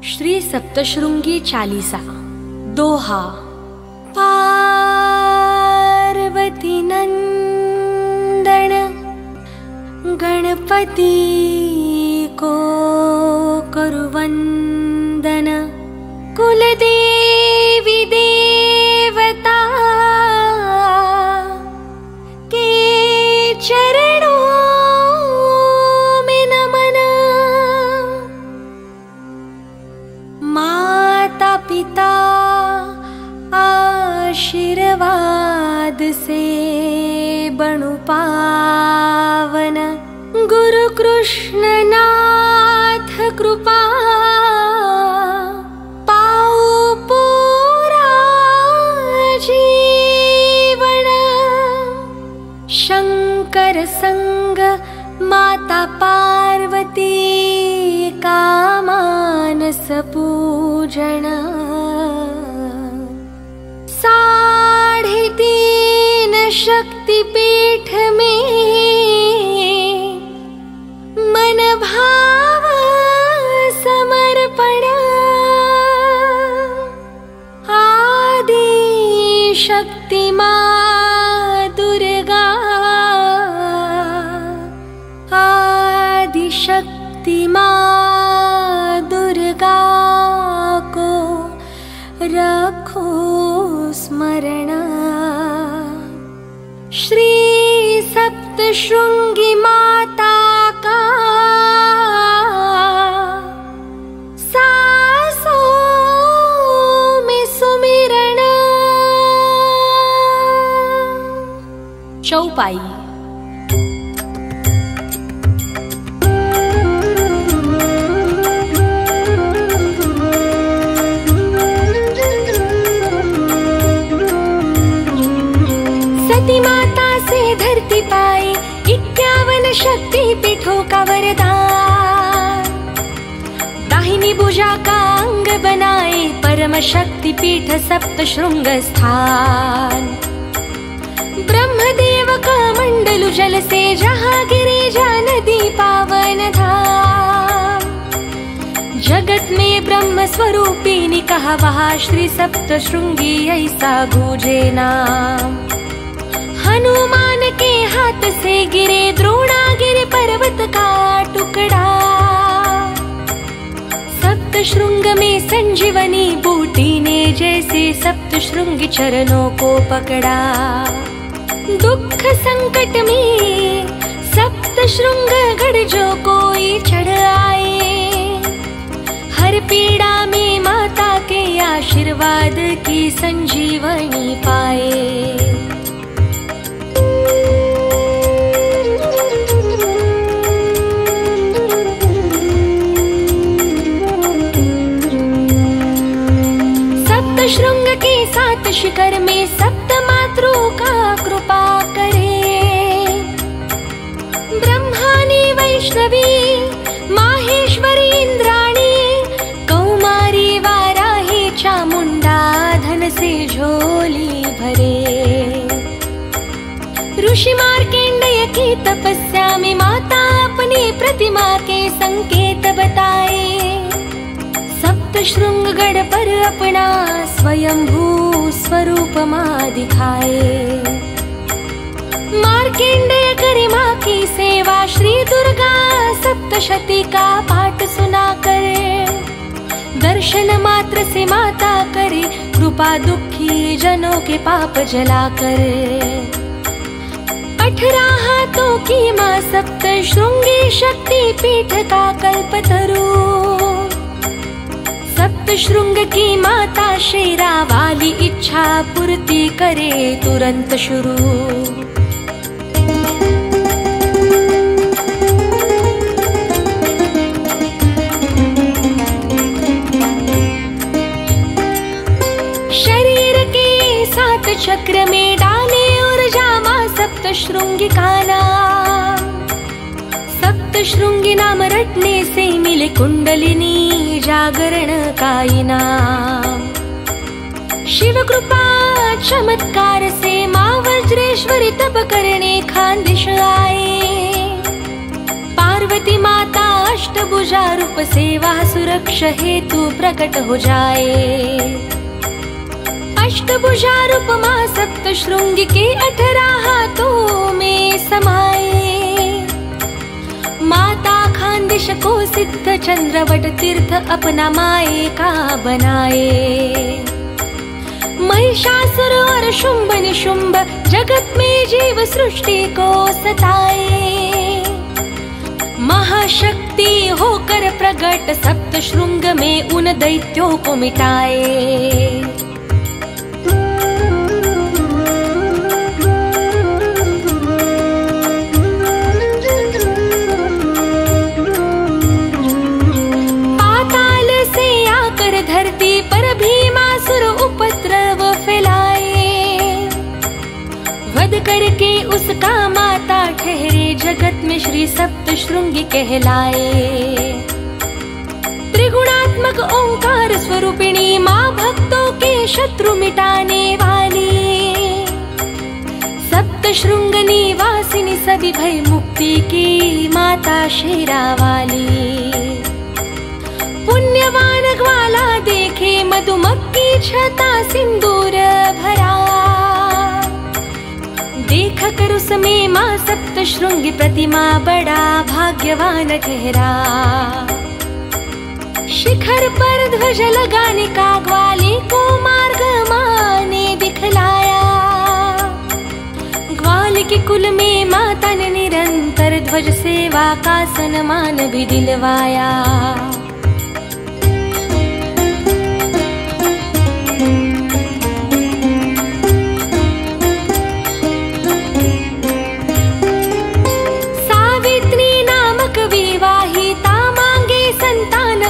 श्री सप्तशृंगी चालीसा दोहा। पार्वती नंदन गणपति को करु वंदन, कुलदेवी देवता के चरणों में नमन। माता पिता आशीर्वाद से बनु पावन, गुरु कृष्ण नाथ कृपा पाओ पूरा जीवन। शंकर संग माता पार्वती का मानस पूजन। 3.5 शक्तिपीठ में मन भाव समर्पण। आदि शक्ति मां दुर्गा, आदि शक्ति मां दुर्गा को रखो स्मरण। श्री सप्तशृंगी माता का सासों में सुमिरण। चौपाई। सती माता से धरती पाए, 51 शक्ति पीठों का वरदान। दाहिनी भुजा का अंग बनाए, परम शक्ति पीठ सप्तशृंग स्थान। ब्रह्मदेव का मंडल जल से जहाँ गिरिजा नदी पावन धाम। जगत में ब्रह्म स्वरूपिणी कहा, वहाँ श्री सप्तशृंगी ऐसा गूंजे नाम। हनुमान के हाथ से गिरे द्रोणागिरि पर्वत का टुकड़ा। सप्तशृंग में संजीवनी बूटी ने जैसे सप्तशृंगी चरणों को पकड़ा। दुख संकट में सप्तशृंग गढ़ जो कोई चढ़ आए, हर पीड़ा में माता के आशीर्वाद की संजीवनी पाए। शृंग के 7 शिखर में सप्त मातरों का कृपा करे। ब्रह्मानी वैष्णवी माहेश्वरी इंद्राणी, कौमारी वाराही चामुंडा धन से झोली भरे। ऋषि मार्केंडय की तपस्या में माता अपनी प्रतिमा के संकेत बताए। सप्तशृंगगढ़ पर अपना स्वयंभू स्वरूप मां दिखाए। मार्केंडेय करे मां की सेवा, श्री दुर्गा सप्तशती का पाठ सुना करे। दर्शन मात्र से माता करे, कृपा दुखी जनों के पाप जला करे। 18 हाथों की मां सप्तशृंगी शक्ति पीठ का कल्पतरु। सप्तशृंग की माता शेरा वाली इच्छा पूर्ति करे तुरंत शुरू। शरीर के 7 चक्र में डाले ऊर्जा मां सप्तशृंगी का नाम। सप्तशृंगी नाम रटने से मिले कुंडलिनी जागरण का इनाम। शिव कृपा चमत्कार से मां वज्रेश्वरी तप करने खानदेश आए। पार्वती माता अष्टभुजा रूप सेवा सुरक्षा हेतु प्रकट हो जाए। अष्टभुजा रूप मां सप्तशृंगी के 18 हाथों में समाये। माता खानदेश को सिद्ध चंद्रवट तीर्थ अपना माए का बनाए। महिषासुर और शुंभ निशुंभ जगत में जीव सृष्टि को सताए। महाशक्ति होकर प्रकट सप्तशृंग में उन दैत्यों को मिटाए। पाताल से आकर धरती पर भीमासुर उपद्रव फैलाए। वध करके उसका माता ठहरे जगत में श्री सप्तशृंगी कहलाए। त्रिगुणात्मक ओंकार स्वरूपिणी माँ भक्तों के शत्रु मिटाने वाली। सप्तशृंग निवासिनी सभी भय मुक्ति की माता शेरा वाली। पुण्यवान ग्वाला देखे मधुमक्खी छता सिंदूर भरा। देख कर उसमें माँ सप्तशृंगी प्रतिमा बड़ा भाग्यवान ठहरा। शिखर पर ध्वज लगाने का ग्वाले को मार्ग माँ ने दिखलाया। ग्वाल के कुल में माता ने निरंतर ध्वज सेवा का सम्मान भी दिलवाया।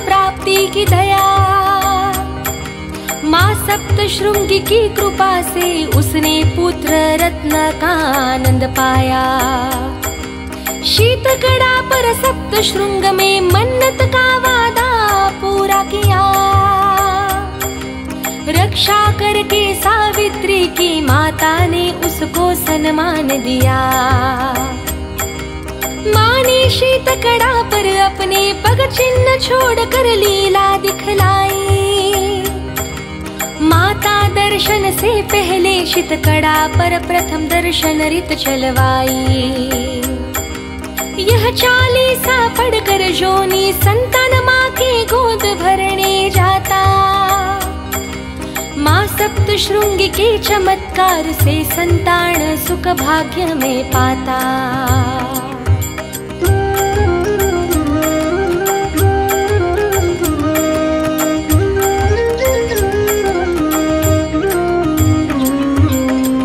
प्राप्ति की दया माँ सप्तशृंगी की कृपा से उसने पुत्र रत्न का आनंद पाया। शीतकड़ा पर सप्तशृंग में मन्नत का वादा पूरा किया। रक्षा करके सावित्री की माता ने उसको सम्मान दिया। माँ ने शीतकड़ा पर अपने पग चिन्ह छोड़ कर लीला दिखलाई। माता दर्शन से पहले शीतकड़ा पर प्रथम दर्शन रित चलवाई। यह 40 पढ़कर जोनी संतान माँ के गोद भरने जाता। माँ सप्तशृंगी के चमत्कार से संतान सुख भाग्य में पाता।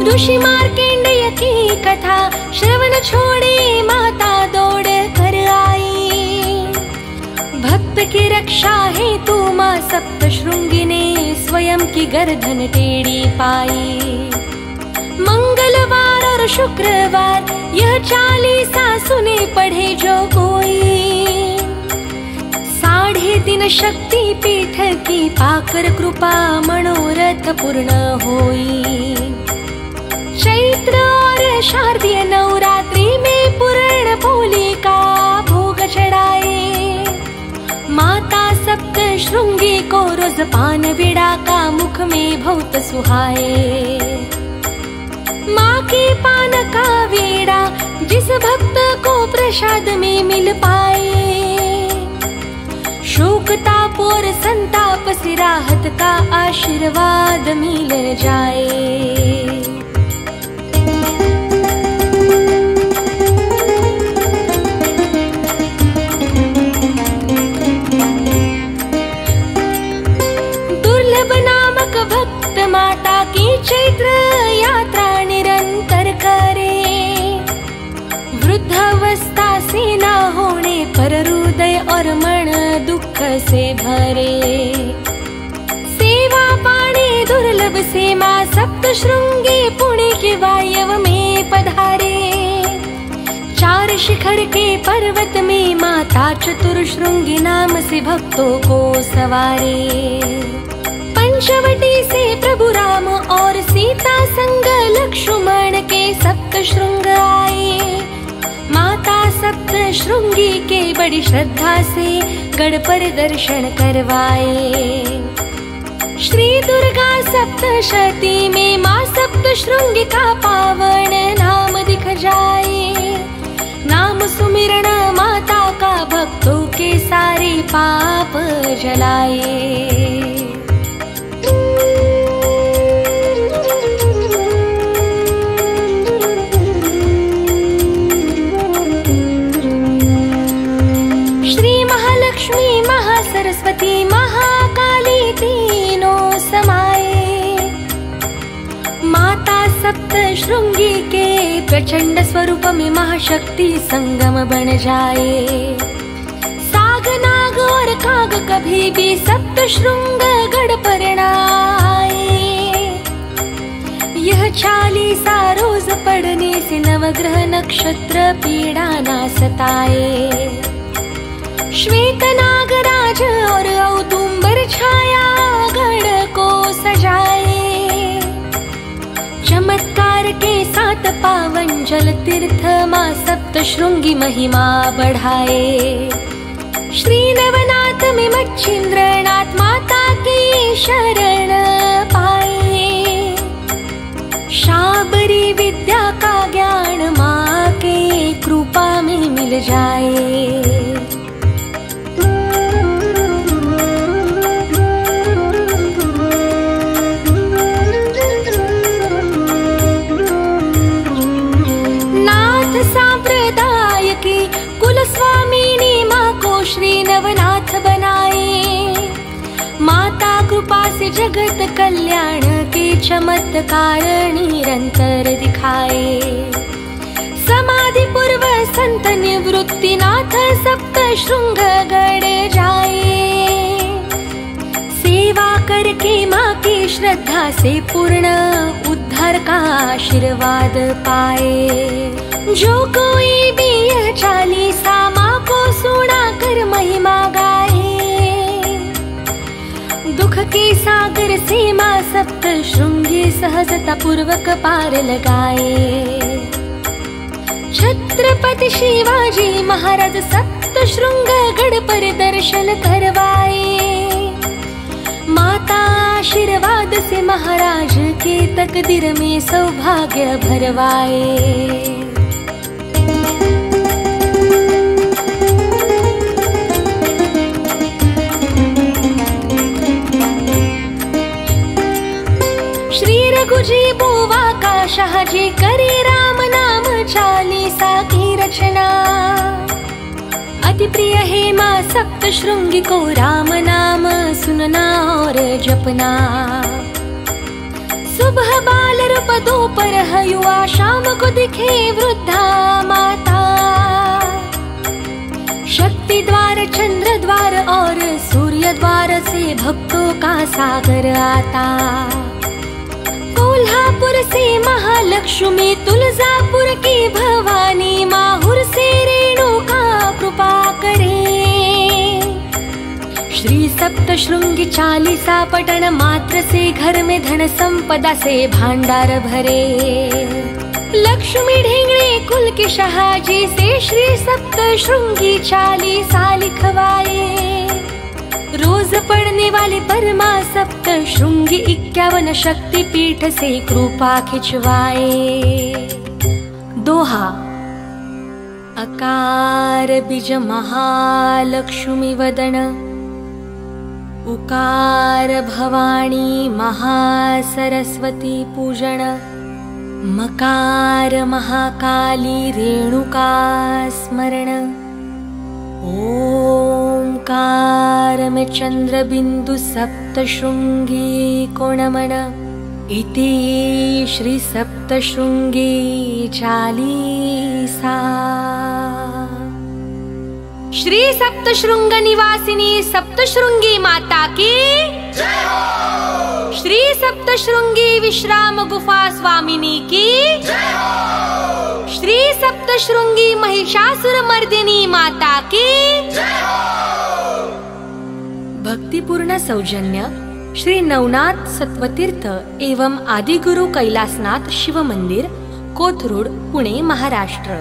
ऋषि मार्कंडेय की कथा श्रवण छोड़े माता दौड़ कर आई। भक्त की रक्षा हेतु माँ सप्तशृंगी ने स्वयं की गर्दन टेढ़ी पाई। मंगलवार और शुक्रवार यह 40 सुने पढ़े जो कोई। 3.5 शक्ति पीठ की पाकर कृपा मनोरथ पूर्ण होई। चैत्र और शारदीय नवरात्रि में पूर्ण पोली का भोग चढ़ाए। माता सप्तशृंगी को रोज पान बीड़ा का मुख में बहुत सुहाए। माँ के पान का बीड़ा जिस भक्त को प्रसाद में मिल पाए। शोक ताप और संताप से राहत का आशीर्वाद मिल जाए। भक्त माता की चैत्र यात्रा निरंतर करे। वृद्धावस्था से न होने पर हृदय और मन दुख से भरे। सेवा पाने दुर्लभ से माँ सप्तशृंगी पुणे के वायव में पधारे। 4 शिखर के पर्वत में माता चतुर्शृंगी नाम से भक्तों को सवारे। पंचवटी से प्रभु राम और सीता संग लक्ष्मण के सप्तशृंग आए। माता सप्त श्रृंगी के बड़ी श्रद्धा से गढ़ पर दर्शन करवाए। श्री दुर्गा सप्तशती में माँ सप्त श्रृंगी का पावन नाम दिख जाए। नाम सुमिरण माता का भक्तों के सारे पाप जलाए। लक्ष्मी महासरस्वती महाकाली तीनों समाये। माता सप्त श्रृंगी के प्रचंड स्वरूप में महाशक्ति संगम बन जाए। साग नाग और काग कभी भी सप्त श्रृंग गढ़ पर न आए। यह 40 रोज पढ़ने से नवग्रह नक्षत्र पीड़ा ना सताए। श्वेत नागराज और औदुंबर छाया गढ़ को सजाए। चमत्कार के साथ पावन जल तीर्थ माँ सप्त श्रृंगी महिमा बढ़ाए। श्री नवनाथ में मच्छिंद्रनाथ माता की शरण पाए। शाबरी विद्या का ज्ञान माँ के कृपा में मिल जाए। सांप्रदाय की कुल स्वामिनी माँ को श्री नवनाथ बनाए। माता कृपा से जगत कल्याण के चमत्कार निरंतर दिखाए। समाधि पूर्व संत निवृत्ति नाथ सप्त श्रृंग गढ़ जाए। सेवा करके माँ की श्रद्धा से पूर्ण उद्धार का आशीर्वाद पाए। जो कोई भी यह 40 माँ को सुना कर महिमा गाए। दुख के सागर से माँ सप्त श्रृंगी सहजता पूर्वक पार लगाए। छत्रपति शिवाजी महाराज सप्त श्रृंग गढ़ पर दर्शन करवाए। माता आशीर्वाद से महाराज के तकदीर में सौभाग्य भरवाए। रघुजी बुवा का शाहजी करे राम नाम 40 की रचना। अति प्रिय है माँ सप्त श्रृंगी को राम नाम सुनना और जपना। सुबह बाल रूप दोपहर युवा शाम को दिखे वृद्धा माता। शक्ति द्वार चंद्र द्वार और सूर्य द्वार से भक्तों का सागर आता। कोल्हापुर से महालक्ष्मी, तुलजापुर की भवानी, माहुर से रेणुका कृपा करे। श्री सप्त श्रृंगी 40 पठन मात्र से घर में धन संपदा से भांडार भरे। लक्ष्मी ढेंगड़े कुल के शाहजी से श्री सप्त श्रृंगी 40 लिखवाए। रोज पढ़ने वाले परमा सप्त श्रृंगी 51 शक्ति पीठ से कृपा खिंचवाए। दोहा। अकार बीज महालक्ष्मी वदन, उकार भवानी महासरस्वती पूजन, मकार महाकाली रेणुका स्मरण, ओंकार में चंद्र बिंदु सप्त श्रृंगी को नमन। इति श्री सप्त श्रृंगी 40। श्री सप्त श्रृंग निवासिनी सप्त श्रृंगी माता की जय हो। श्री सप्त श्रृंगी विश्राम गुफा स्वामिनी की जय हो। श्री सप्त श्रृंगी महिषासुर मर्दिनी माता की जय हो। भक्तिपूर्ण सौजन्य श्री नवनाथ सत्वतीर्थ एवं आदिगुरु कैलासनाथ शिव मंदिर, कोथरूड, पुणे, महाराष्ट्र।